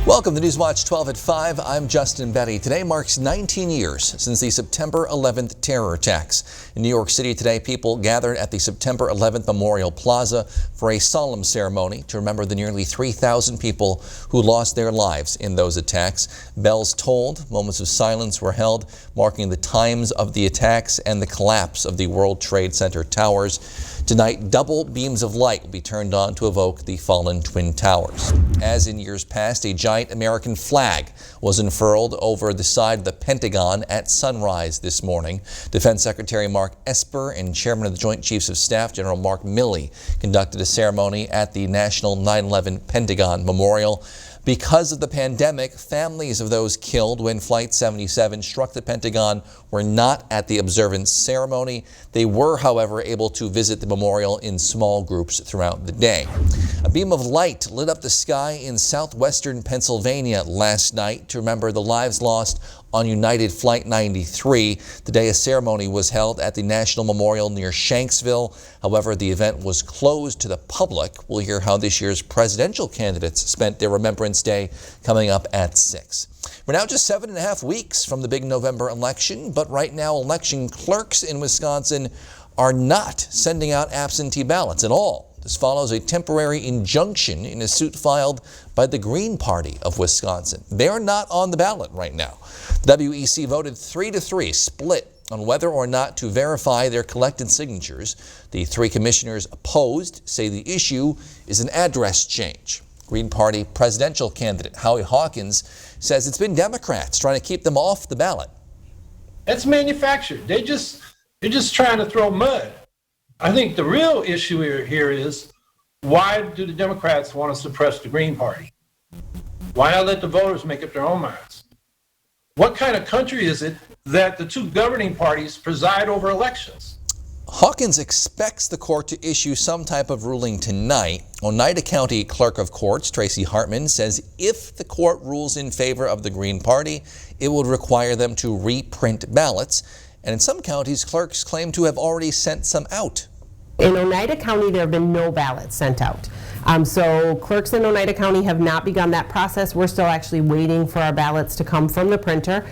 Welcome to Newswatch 12 at 5. I'm Justin Betty. Today marks 19 years since the September 11th terror attacks. In New York City today, people gathered at the September 11th Memorial Plaza for a solemn ceremony to remember the nearly 3,000 people who lost their lives in those attacks. Bells tolled, moments of silence were held, marking the times of the attacks and the collapse of the World Trade Center towers. Tonight, double beams of light will be turned on to evoke the fallen Twin Towers. As in years past, a giant American flag was unfurled over the side of the Pentagon at sunrise this morning. Defense Secretary Mark Esper and Chairman of the Joint Chiefs of Staff, General Mark Milley, conducted a ceremony at the National 9/11 Pentagon Memorial. Because of the pandemic, families of those killed when Flight 77 struck the Pentagon were not at the observance ceremony. They were, however, able to visit the memorial in small groups throughout the day. A beam of light lit up the sky in southwestern Pennsylvania last night to remember the lives lost on United Flight 93. Today, a ceremony was held at the National Memorial near Shanksville. However, the event was closed to the public. We'll hear how this year's presidential candidates spent their Remembrance Day coming up at 6. We're now just 7.5 weeks from the big November election, but right now election clerks in Wisconsin are not sending out absentee ballots at all. This follows a temporary injunction in a suit filed by the Green Party of Wisconsin. They're not on the ballot right now. The WEC voted 3-3 split on whether or not to verify their collected signatures. The three commissioners opposed say the issue is an address change. Green Party presidential candidate Howie Hawkins says it's been Democrats trying to keep them off the ballot. It's manufactured. They're just trying to throw mud. I think the real issue here is, why do the Democrats want to suppress the Green Party? Why not let the voters make up their own minds? What kind of country is it that the two governing parties preside over elections? Hawkins expects the court to issue some type of ruling tonight. Oneida County Clerk of Courts Tracy Hartman says if the court rules in favor of the Green Party, it would require them to reprint ballots. And in some counties, clerks claim to have already sent some out. In Oneida County, there have been no ballots sent out. So clerks in Oneida County have not begun that process. We're still actually waiting for our ballots to come from the printer.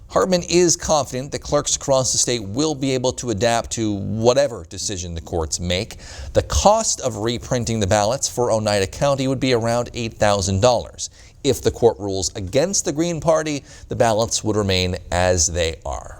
Hartman is confident that clerks across the state will be able to adapt to whatever decision the courts make. The cost of reprinting the ballots for Oneida County would be around $8,000. If the court rules against the Green Party, the ballots would remain as they are.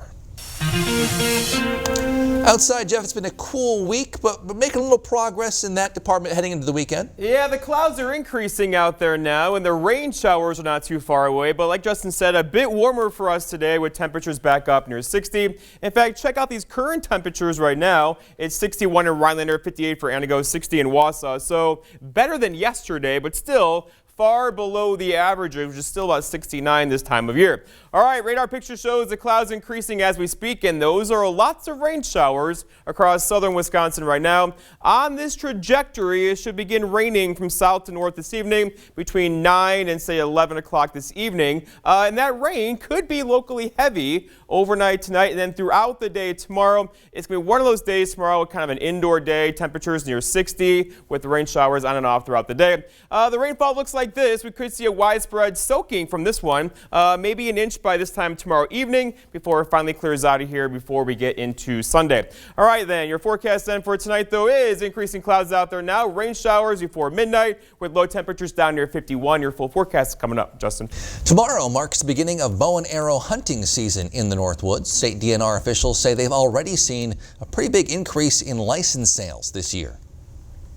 Outside, Jeff, it's been a cool week, but making a little progress in that department heading into the weekend. Yeah, the clouds are increasing out there now, and the rain showers are not too far away. But like Justin said, a bit warmer for us today with temperatures back up near 60. In fact, check out these current temperatures right now. It's 61 in Rhinelander, 58 for Antigo, 60 in Wausau. So better than yesterday, but still far below the average, which is still about 69 this time of year. All right, radar picture shows the clouds increasing as we speak, and those are lots of rain showers across southern Wisconsin right now. On this trajectory, it should begin raining from south to north this evening between 9 and say 11 o'clock this evening. And that rain could be locally heavy overnight tonight and then throughout the day tomorrow. It's going to be one of those days tomorrow, kind of an indoor day, temperatures near 60 with the rain showers on and off throughout the day. The rainfall looks like this. We could see a widespread soaking from this one, maybe an inch by this time tomorrow evening before it finally clears out of here before we get into Sunday. All right, then, your forecast then for tonight, though, is increasing clouds out there now. Rain showers before midnight with low temperatures down near 51. Your full forecast is coming up. Justin. Tomorrow marks the beginning of bow and arrow hunting season in the Northwoods. State DNR officials say they've already seen a pretty big increase in license sales this year.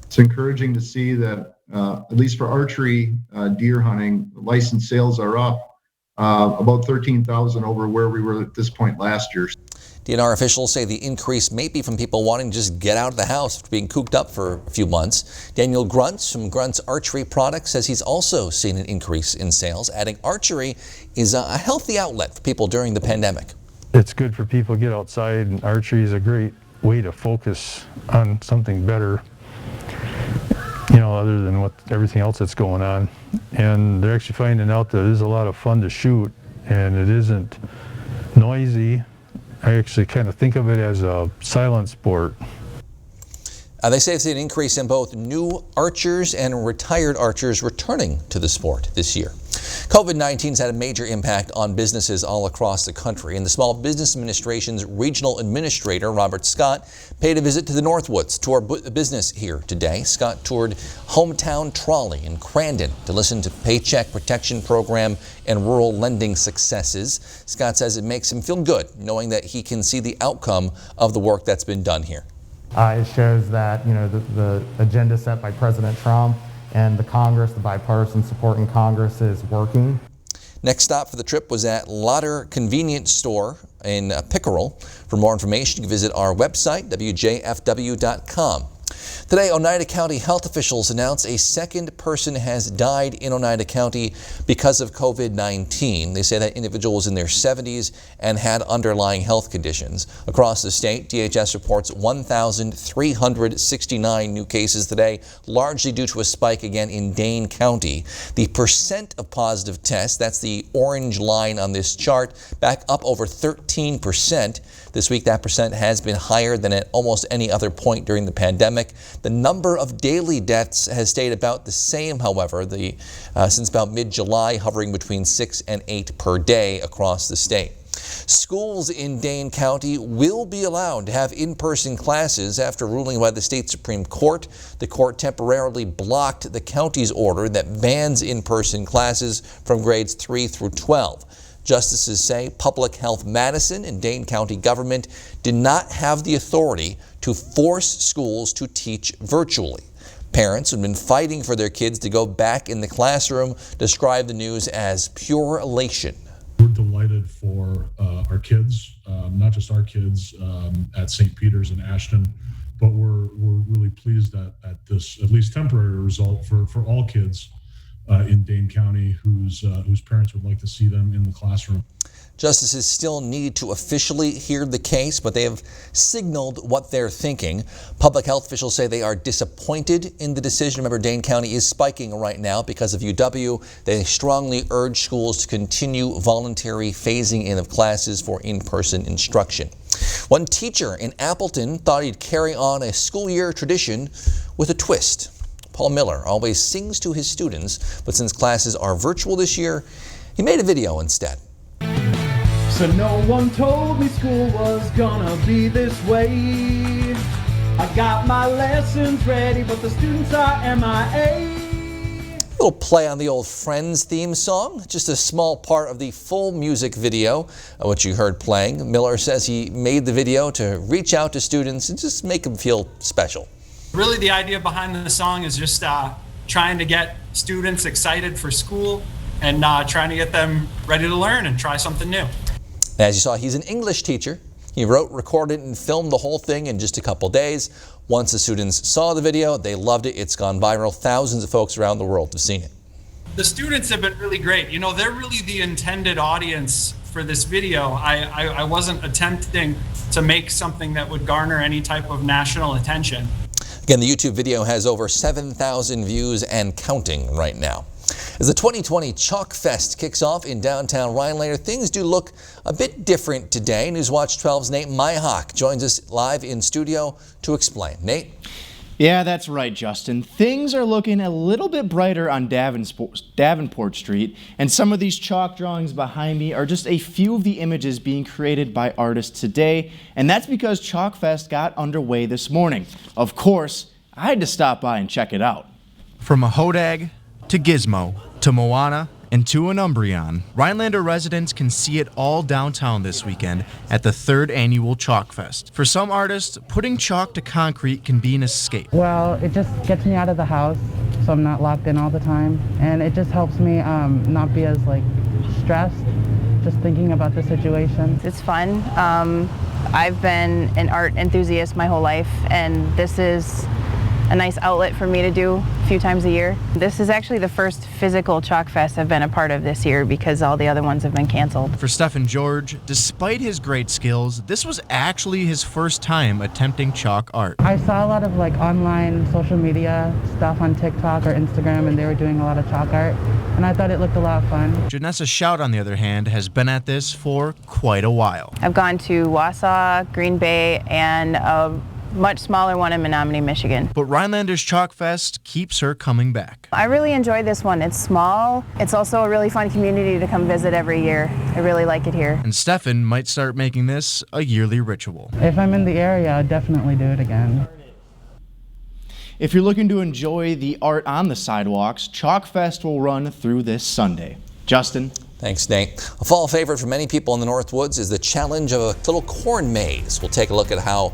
It's encouraging to see that, at least for archery deer hunting, license sales are up about 13,000 over where we were at this point last year. DNR officials say the increase may be from people wanting to just get out of the house after being cooped up for a few months. Daniel Gruntz from Gruntz Archery Products says he's also seen an increase in sales, adding archery is a healthy outlet for people during the pandemic. It's good for people to get outside, and archery is a great way to focus on something better, you know, other than what everything else that's going on. And they're actually finding out that it is a lot of fun to shoot, and it isn't noisy. I actually kind of think of it as a silent sport. They say it's an increase in both new archers and retired archers returning to the sport this year. COVID-19 has had a major impact on businesses all across the country, and the Small Business Administration's Regional Administrator, Robert Scott, paid a visit to the Northwoods to our business here today. Scott toured Hometown Trolley in Crandon to listen to Paycheck Protection Program and rural lending successes. Scott says it makes him feel good knowing that he can see the outcome of the work that's been done here. It shows that the agenda set by President Trump and the Congress, the bipartisan support in Congress, is working. Next stop for the trip was at Lauder Convenience Store in Pickerel. For more information, you can visit our website, wjfw.com. Today, Oneida County health officials announced a second person has died in Oneida County because of COVID-19. They say that individual was in their 70s and had underlying health conditions. Across the state, DHS reports 1,369 new cases today, largely due to a spike again in Dane County. The percent of positive tests, that's the orange line on this chart, back up over 13%. This week, that percent has been higher than at almost any other point during the pandemic. The number of daily deaths has stayed about the same, however, since about mid-July, hovering between 6 and 8 per day across the state. Schools in Dane County will be allowed to have in-person classes after ruling by the state Supreme Court. The court temporarily blocked the county's order that bans in-person classes from grades 3 through 12. Justices say Public Health Madison and Dane County government did not have the authority to force schools to teach virtually. Parents who have been fighting for their kids to go back in the classroom describe the news as pure elation. We're delighted for our kids, not just our kids at St. Peter's and Ashton, but we're really pleased at this at least temporary result for all kids in Dane County whose parents would like to see them in the classroom. Justices still need to officially hear the case, but they have signaled what they're thinking. Public health officials say they are disappointed in the decision. Remember, Dane County is spiking right now because of UW. They strongly urge schools to continue voluntary phasing in of classes for in-person instruction. One teacher in Appleton thought he'd carry on a school year tradition with a twist. Paul Miller always sings to his students, but since classes are virtual this year, he made a video instead. So no one told me school was gonna be this way. I got my lessons ready, but the students are MIA. A little play on the old Friends theme song, just a small part of the full music video, which you heard playing. Miller says he made the video to reach out to students and just make them feel special. Really, the idea behind the song is just trying to get students excited for school and trying to get them ready to learn and try something new. As you saw, he's an English teacher. He wrote, recorded, and filmed the whole thing in just a couple days. Once the students saw the video, they loved it. It's gone viral. Thousands of folks around the world have seen it. The students have been really great. You know, they're really the intended audience for this video. I wasn't attempting to make something that would garner any type of national attention. Again, the YouTube video has over 7,000 views and counting right now. As the 2020 Chalk Fest kicks off in downtown Rhinelander, things do look a bit different today. Newswatch 12's Nate Myhawk joins us live in studio to explain. Nate? Yeah, that's right, Justin. Things are looking a little bit brighter on Davenport Street, and some of these chalk drawings behind me are just a few of the images being created by artists today, and that's because Chalk Fest got underway this morning. Of course, I had to stop by and check it out. From a Hodag to Gizmo to Moana and to an Umbreon, Rhinelander residents can see it all downtown this weekend at the 3rd annual Chalk Fest. For some artists, putting chalk to concrete can be an escape. Well, it just gets me out of the house, so I'm not locked in all the time, and it just helps me not be as stressed, just thinking about the situation. It's fun. I've been an art enthusiast my whole life, and this is a nice outlet for me to do a few times a year. This is actually the first physical Chalk Fest I've been a part of this year because all the other ones have been canceled. For Stephen George, despite his great skills, this was actually his first time attempting chalk art. I saw a lot of online social media stuff on TikTok or Instagram, and they were doing a lot of chalk art, and I thought it looked a lot of fun. Janessa Shout, on the other hand, has been at this for quite a while. I've gone to Wausau, Green Bay, and much smaller one in Menominee, Michigan. But Rhinelanders Chalk Fest keeps her coming back. I really enjoy this one. It's small. It's also a really fun community to come visit every year. I really like it here. And Stefan might start making this a yearly ritual. If I'm in the area, I'll definitely do it again. If you're looking to enjoy the art on the sidewalks, Chalk Fest will run through this Sunday. Justin. Thanks, Nate. A fall favorite for many people in the North Woods is the challenge of a little corn maze. We'll take a look at how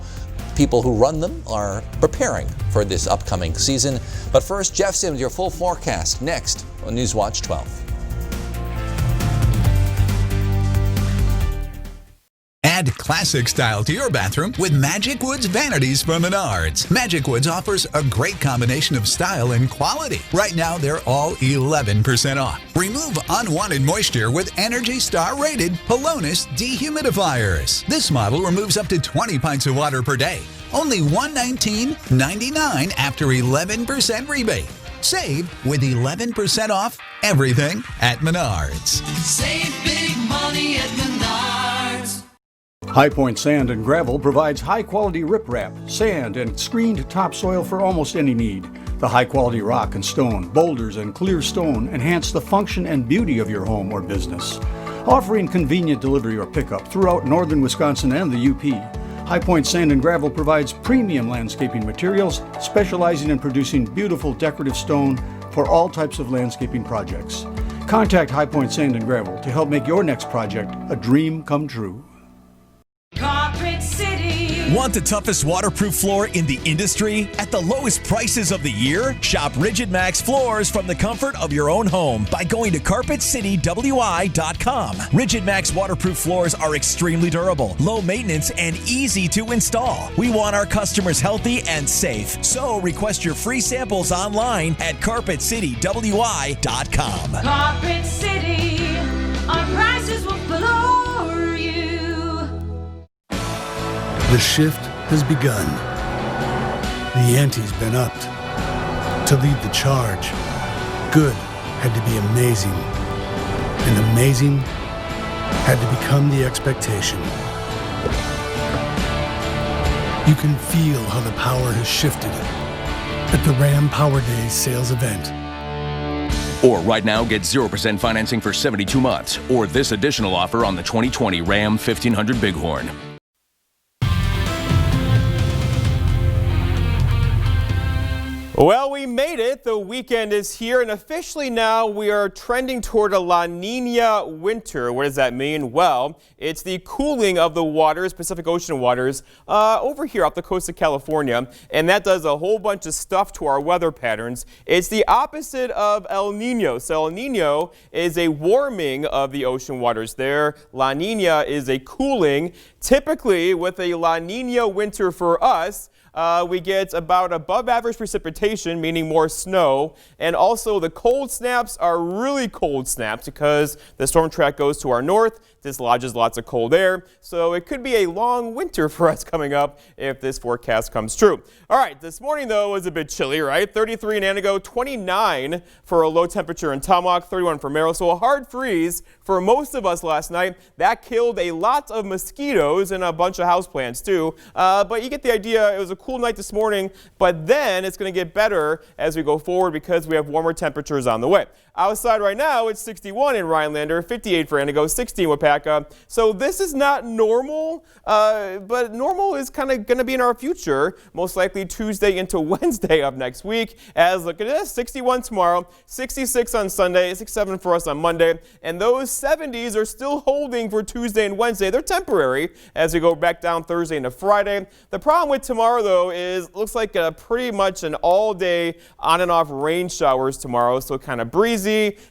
people who run them are preparing for this upcoming season. But first, Jeff Sims, your full forecast next on Newswatch 12. Add classic style to your bathroom with Magic Woods Vanities from Menards. Magic Woods offers a great combination of style and quality. Right now, they're all 11% off. Remove unwanted moisture with Energy Star rated Polonis dehumidifiers. This model removes up to 20 pints of water per day. Only $119.99 after 11% rebate. Save with 11% off everything at Menards. Save big money at Menards. High Point Sand and Gravel provides high-quality riprap, sand, and screened topsoil for almost any need. The high-quality rock and stone, boulders, and clear stone enhance the function and beauty of your home or business. Offering convenient delivery or pickup throughout northern Wisconsin and the UP, High Point Sand and Gravel provides premium landscaping materials, specializing in producing beautiful decorative stone for all types of landscaping projects. Contact High Point Sand and Gravel to help make your next project a dream come true. Carpet City. Want the toughest waterproof floor in the industry at the lowest prices of the year? Shop Rigid Max floors from the comfort of your own home by going to carpetcitywi.com. Rigid Max waterproof floors are extremely durable, low maintenance, and easy to install. We want our customers healthy and safe, so request your free samples online at carpetcitywi.com. Carpet City. Our prices will floor you. The shift has begun. The ante's been upped. To lead the charge, good had to be amazing, and amazing had to become the expectation. You can feel how the power has shifted at the Ram Power Days sales event. Or right now, get 0% financing for 72 months, or this additional offer on the 2020 Ram 1500 Bighorn. Well, we made it. The weekend is here, and officially now we are trending toward a La Nina winter. What does that mean? Well, it's the cooling of the waters, Pacific Ocean waters, over here off the coast of California, and that does a whole bunch of stuff to our weather patterns. It's the opposite of El Nino. So El Nino is a warming of the ocean waters there. La Nina is a cooling. Typically, with a La Nina winter for us, we get about above average precipitation, meaning more snow, and also the cold snaps are really cold snaps because the storm track goes to our north, dislodges lots of cold air, so it could be a long winter for us coming up if this forecast comes true. All right, this morning though was a bit chilly, right? 33 in Antigo, 29 for a low temperature in Tomahawk, 31 for Merrill, so a hard freeze for most of us last night. That killed a lot of mosquitoes and a bunch of houseplants too, but you get the idea. It was a cool night this morning, but then it's going to get better as we go forward because we have warmer temperatures on the way. Outside right now, it's 61 in Rhinelander, 58 for Antigo, 16 Wapaka. So this is not normal, but normal is kind of going to be in our future, most likely Tuesday into Wednesday of next week. As look at this, 61 tomorrow, 66 on Sunday, 67 for us on Monday, and those 70s are still holding for Tuesday and Wednesday. They're temporary as we go back down Thursday into Friday. The problem with tomorrow, though, is looks like pretty much an all-day on and off rain showers tomorrow, so kind of breezy.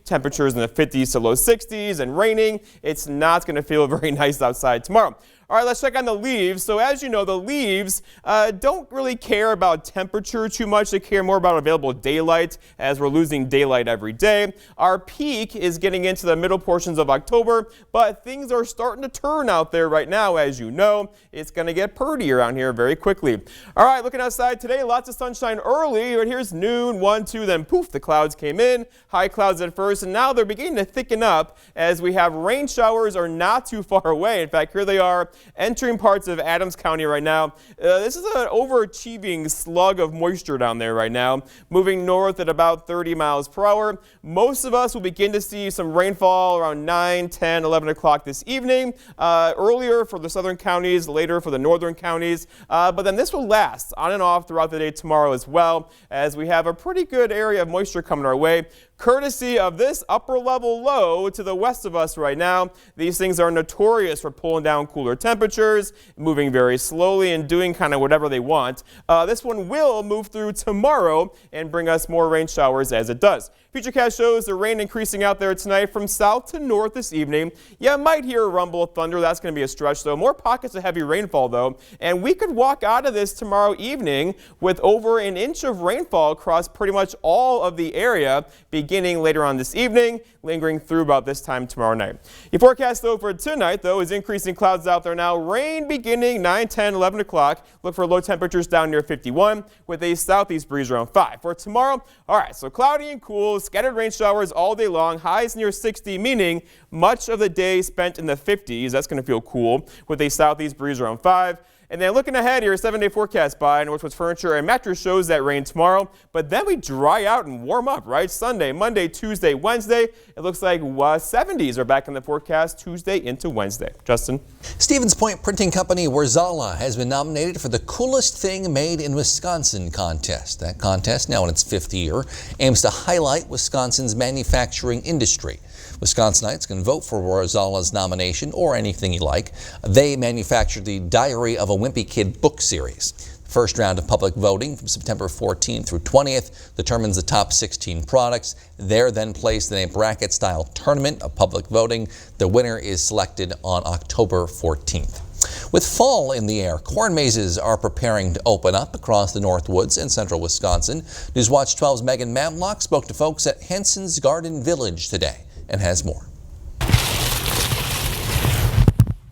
Temperatures in the 50s to low 60s and raining. It's not going to feel very nice outside tomorrow. All right, let's check on the leaves. So as you know, the leaves don't really care about temperature too much. They care more about available daylight as we're losing daylight every day. Our peak is getting into the middle portions of October, but things are starting to turn out there right now. As you know, it's going to get pretty around here very quickly. All right, looking outside today, lots of sunshine early. But here's noon, 1, 2, then poof, the clouds came in. High clouds at first, and now they're beginning to thicken up as we have rain showers are not too far away. In fact, here they are entering parts of Adams County right now. This is an overachieving slug of moisture down there right now, moving north at about 30 miles per hour. Most of us will begin to see some rainfall around 9, 10, 11 o'clock this evening, earlier for the southern counties, later for the northern counties, but then this will last on and off throughout the day tomorrow as well, as we have a pretty good area of moisture coming our way, courtesy of this upper level low to the west of us right now. These things are notorious for pulling down cooler temperatures, moving very slowly and doing kind of whatever they want. This one will move through tomorrow and bring us more rain showers as it does. Futurecast shows the rain increasing out there tonight from south to north this evening. You might hear a rumble of thunder. That's going to be a stretch, though. More pockets of heavy rainfall, though. And we could walk out of this tomorrow evening with over an inch of rainfall across pretty much all of the area, beginning later on this evening, lingering through about this time tomorrow night. Your forecast, though, for tonight, though, is increasing clouds out there now. Rain beginning 9, 10, 11 o'clock. Look for low temperatures down near 51 with a southeast breeze around 5. For tomorrow, all right, so cloudy and cool. Scattered rain showers all day long, highs near 60, meaning much of the day spent in the 50s. That's going to feel cool with a southeast breeze around 5. And then looking ahead here, a 7-day forecast by Northwoods Furniture and Mattress shows that rain tomorrow, but then we dry out and warm up, right? Sunday, Monday, Tuesday, Wednesday. It looks like 70s are back in the forecast Tuesday into Wednesday. Justin? Stevens Point printing company Warzala has been nominated for the Coolest Thing Made in Wisconsin contest. That contest, now in its 5th year, aims to highlight Wisconsin's manufacturing industry. Wisconsinites can vote for Warzala's nomination or anything you like. They manufactured the Diary of a Wimpy Kid book series. The first round of public voting from September 14th through 20th determines the top 16 products. They're then placed in a bracket-style tournament of public voting. The winner is selected on October 14th. With fall in the air, corn mazes are preparing to open up across the Northwoods and central Wisconsin. Newswatch 12's Megan Mamlock spoke to folks at Hanson's Garden Village today and has more.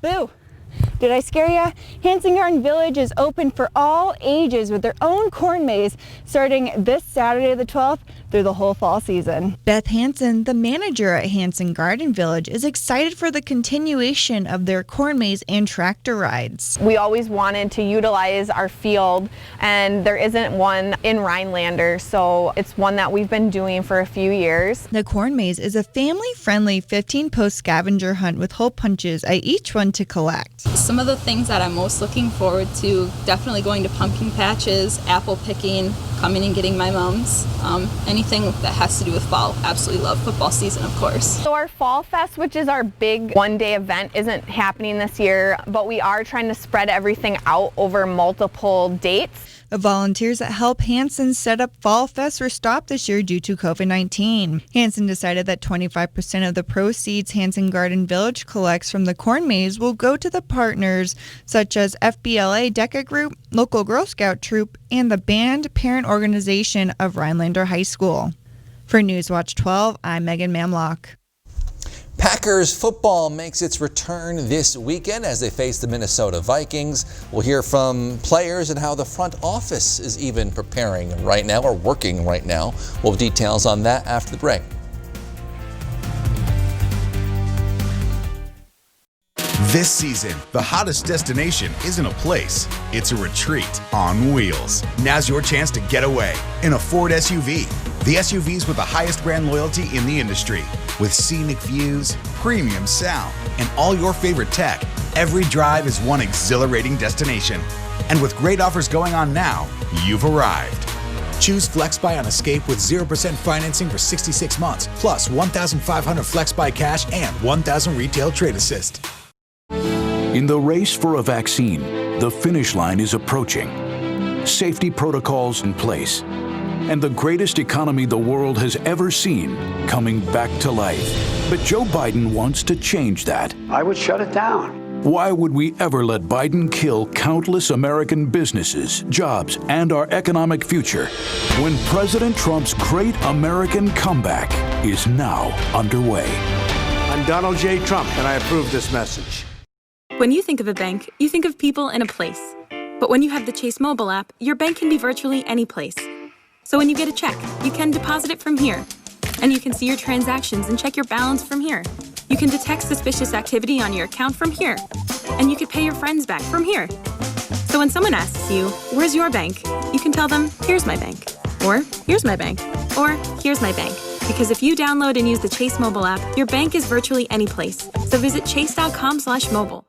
Boo! Did I scare ya? Hanson Garden Village is open for all ages with their own corn maze starting this Saturday the 12th through the whole fall season. Beth Hanson, the manager at Hanson Garden Village, is excited for the continuation of their corn maze and tractor rides. We always wanted to utilize our field, and there isn't one in Rhinelander, so it's one that we've been doing for a few years. The corn maze is a family-friendly 15-post scavenger hunt with hole punches at each one to collect. Some of the things that I'm most looking forward to, definitely going to pumpkin patches, apple picking, coming and getting my mums. Anything that has to do with fall. Absolutely love football season, of course. So our Fall Fest, which is our big one-day event, isn't happening this year, but we are trying to spread everything out over multiple dates. The volunteers that help Hanson set up Fall Fest were stopped this year due to COVID-19. Hanson decided that 25% of the proceeds Hanson Garden Village collects from the corn maze will go to the partners such as FBLA DECA Group, local Girl Scout troop, and the band parent organization of Rhinelander High School. For Newswatch 12, I'm Megan Mamlock. Packers football makes its return this weekend as they face the Minnesota Vikings. We'll hear from players and how the front office is even preparing right now or working right now. We'll have details on that after the break. This season, the hottest destination isn't a place, it's a retreat on wheels. Now's your chance to get away in a Ford SUV. The SUVs with the highest brand loyalty in the industry. With scenic views, premium sound, and all your favorite tech, every drive is one exhilarating destination. And with great offers going on now, you've arrived. Choose FlexBuy on Escape with 0% financing for 66 months, plus $1,500 FlexBuy cash and $1,000 retail trade assist. In the race for a vaccine, the finish line is approaching. Safety protocols in place, and the greatest economy the world has ever seen coming back to life. But Joe Biden wants to change that. I would shut it down. Why would we ever let Biden kill countless American businesses, jobs, and our economic future when President Trump's great American comeback is now underway? I'm Donald J. Trump, and I approve this message. When you think of a bank, you think of people in a place. But when you have the Chase mobile app, your bank can be virtually any place. So when you get a check, you can deposit it from here. And you can see your transactions and check your balance from here. You can detect suspicious activity on your account from here. And you could pay your friends back from here. So when someone asks you, where's your bank? You can tell them, here's my bank. Or, here's my bank. Or, here's my bank. Because if you download and use the Chase mobile app, your bank is virtually any place. So visit chase.com/mobile.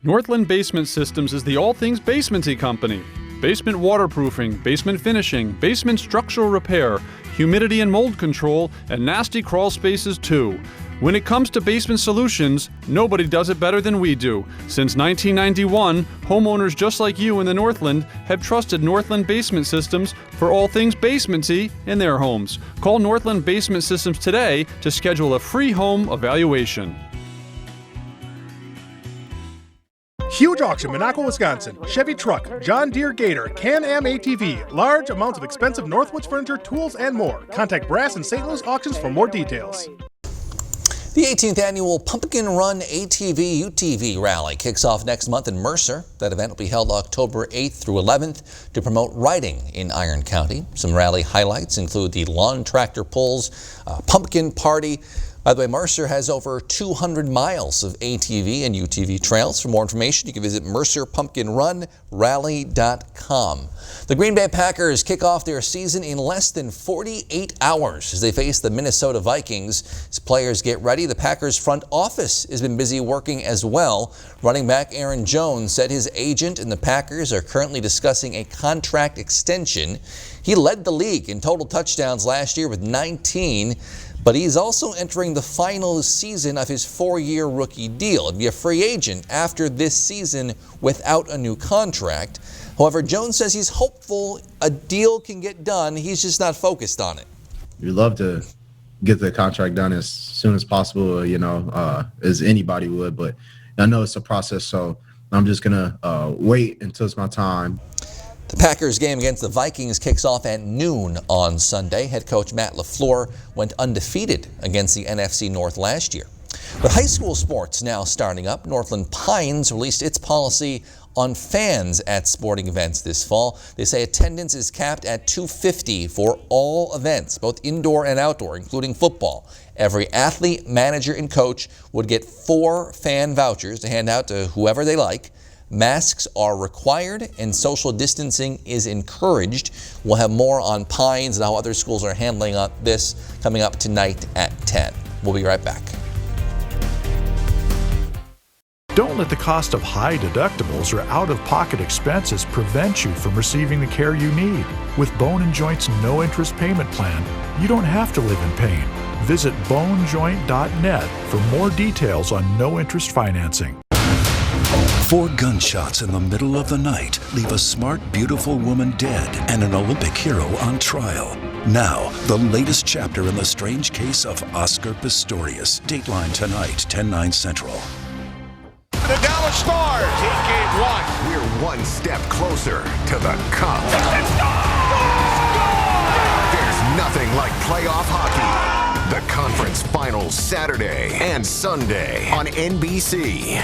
Northland Basement Systems is the all things basementy company. Basement waterproofing, basement finishing, basement structural repair, humidity and mold control, and nasty crawl spaces too. When it comes to basement solutions, nobody does it better than we do. Since 1991, homeowners just like you in the Northland have trusted Northland Basement Systems for all things basementy in their homes. Call Northland Basement Systems today to schedule a free home evaluation. Huge auction, Monaco, Wisconsin. Chevy truck, John Deere Gator, Can-Am ATV, large amounts of expensive Northwoods furniture, tools, and more. Contact Brass and St. Louis Auctions for more details. The 18th annual Pumpkin Run ATV UTV Rally kicks off next month in Mercer. That event will be held October 8th through 11th to promote riding in Iron County. Some rally highlights include the lawn tractor pulls, pumpkin party. By the way, Mercer has over 200 miles of ATV and UTV trails. For more information, you can visit mercerpumpkinrunrally.com. The Green Bay Packers kick off their season in less than 48 hours as they face the Minnesota Vikings. As players get ready, the Packers front office has been busy working as well. Running back Aaron Jones said his agent and the Packers are currently discussing a contract extension. He led the league in total touchdowns last year with 19. But he's also entering the final season of his 4-year rookie deal. He'd be a free agent after this season without a new contract. However, Jones says he's hopeful a deal can get done. He's just not focused on it. We'd love to get the contract done as soon as possible, as anybody would. But I know it's a process, so I'm just going to wait until it's my time. The Packers game against the Vikings kicks off at noon on Sunday. Head coach Matt LaFleur went undefeated against the NFC North last year. With high school sports now starting up, Northland Pines released its policy on fans at sporting events this fall. They say attendance is capped at 250 for all events, both indoor and outdoor, including football. Every athlete, manager, and coach would get 4 fan vouchers to hand out to whoever they like. Masks are required and social distancing is encouraged. We'll have more on Pines and how other schools are handling this coming up tonight at 10. We'll be right back. Don't let the cost of high deductibles or out-of-pocket expenses prevent you from receiving the care you need. With Bone & Joint's no-interest payment plan, you don't have to live in pain. Visit bonejoint.net for more details on no-interest financing. 4 gunshots in the middle of the night leave a smart, beautiful woman dead and an Olympic hero on trial. Now, the latest chapter in the strange case of Oscar Pistorius. Dateline tonight, 10/9 Central. The Dallas Stars in Game 1. We're one step closer to the cup. There's nothing like playoff hockey. The conference finals Saturday and Sunday on NBC.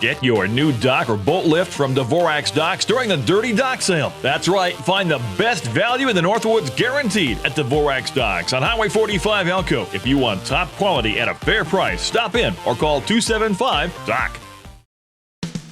Get your new dock or boat lift from Dvorak's Docks during the Dirty Dock Sale. That's right. Find the best value in the Northwoods guaranteed at Dvorak's Docks on Highway 45 Elko. If you want top quality at a fair price, stop in or call 275-DOC.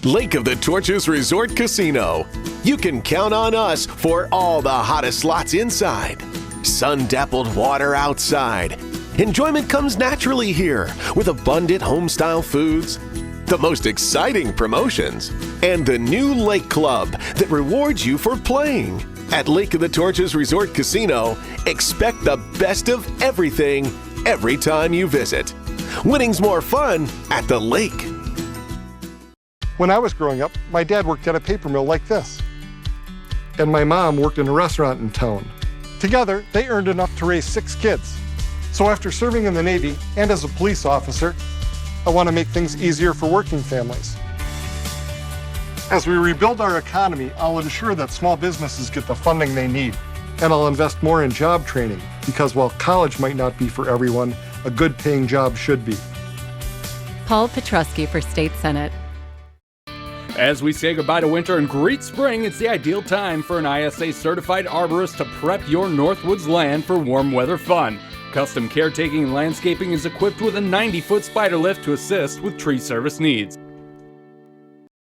Lake of the Torches Resort Casino. You can count on us for all the hottest slots inside. Sun-dappled water outside. Enjoyment comes naturally here with abundant home-style foods, the most exciting promotions, and the new Lake Club that rewards you for playing. At Lake of the Torches Resort Casino, expect the best of everything every time you visit. Winning's more fun at the lake. When I was growing up, my dad worked at a paper mill like this, and my mom worked in a restaurant in town. Together, they earned enough to raise 6 kids. So after serving in the Navy and as a police officer, I want to make things easier for working families. As we rebuild our economy, I'll ensure that small businesses get the funding they need. And I'll invest more in job training, because while college might not be for everyone, a good paying job should be. Paul Petrusky for State Senate. As we say goodbye to winter and greet spring, it's the ideal time for an ISA certified arborist to prep your Northwoods land for warm weather fun. Custom Caretaking and Landscaping is equipped with a 90-foot spider lift to assist with tree service needs.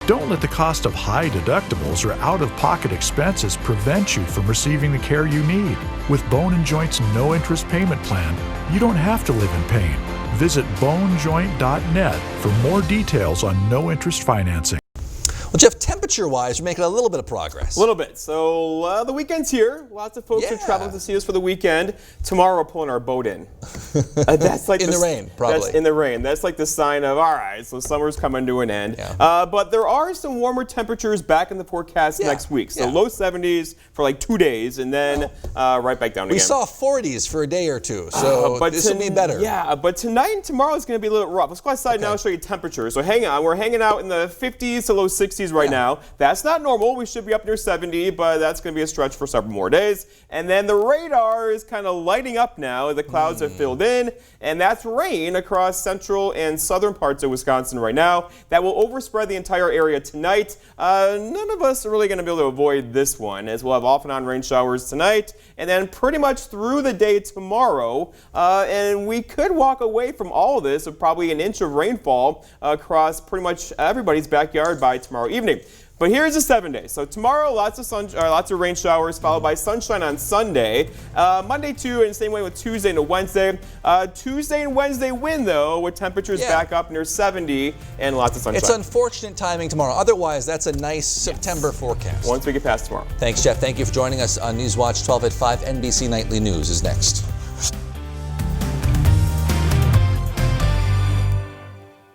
Don't let the cost of high deductibles or out-of-pocket expenses prevent you from receiving the care you need. With Bone & Joint's no-interest payment plan, you don't have to live in pain. Visit bonejoint.net for more details on no-interest financing. Well, Jeff, temperature-wise, we're making a little bit of progress. A little bit. So the weekend's here. Lots of folks are traveling to see us for the weekend. Tomorrow we're pulling our boat in. That's like in the rain, probably. That's in the rain. That's like the sign of, all right, so summer's coming to an end. Yeah. But there are some warmer temperatures back in the forecast next week. So low 70s for like 2 days, and then right back down again. We saw 40s for a day or two, so this will be better. Yeah, but tonight and tomorrow is going to be a little rough. Let's go outside now and show you temperatures. So hang on. We're hanging out in the 50s to low 60s right now. That's not normal. We should be up near 70, but that's going to be a stretch for several more days. And then the radar is kind of lighting up now. The clouds have filled in, and that's rain across central and southern parts of Wisconsin right now. That will overspread the entire area tonight. None of us are really going to be able to avoid this one, as we'll have off and on rain showers tonight, and then pretty much through the day tomorrow. And we could walk away from all of this with probably an inch of rainfall across pretty much everybody's backyard by tomorrow evening. But here's the 7 days. So tomorrow, lots of rain showers, followed by sunshine on Sunday. Monday too, and same way with Tuesday into Wednesday. Tuesday and Wednesday wind though, with temperatures back up near 70 and lots of sunshine. It's unfortunate timing tomorrow. Otherwise, that's a nice September forecast. Once we get past tomorrow. Thanks, Jeff. Thank you for joining us on Newswatch 12 at 5. NBC Nightly News is next.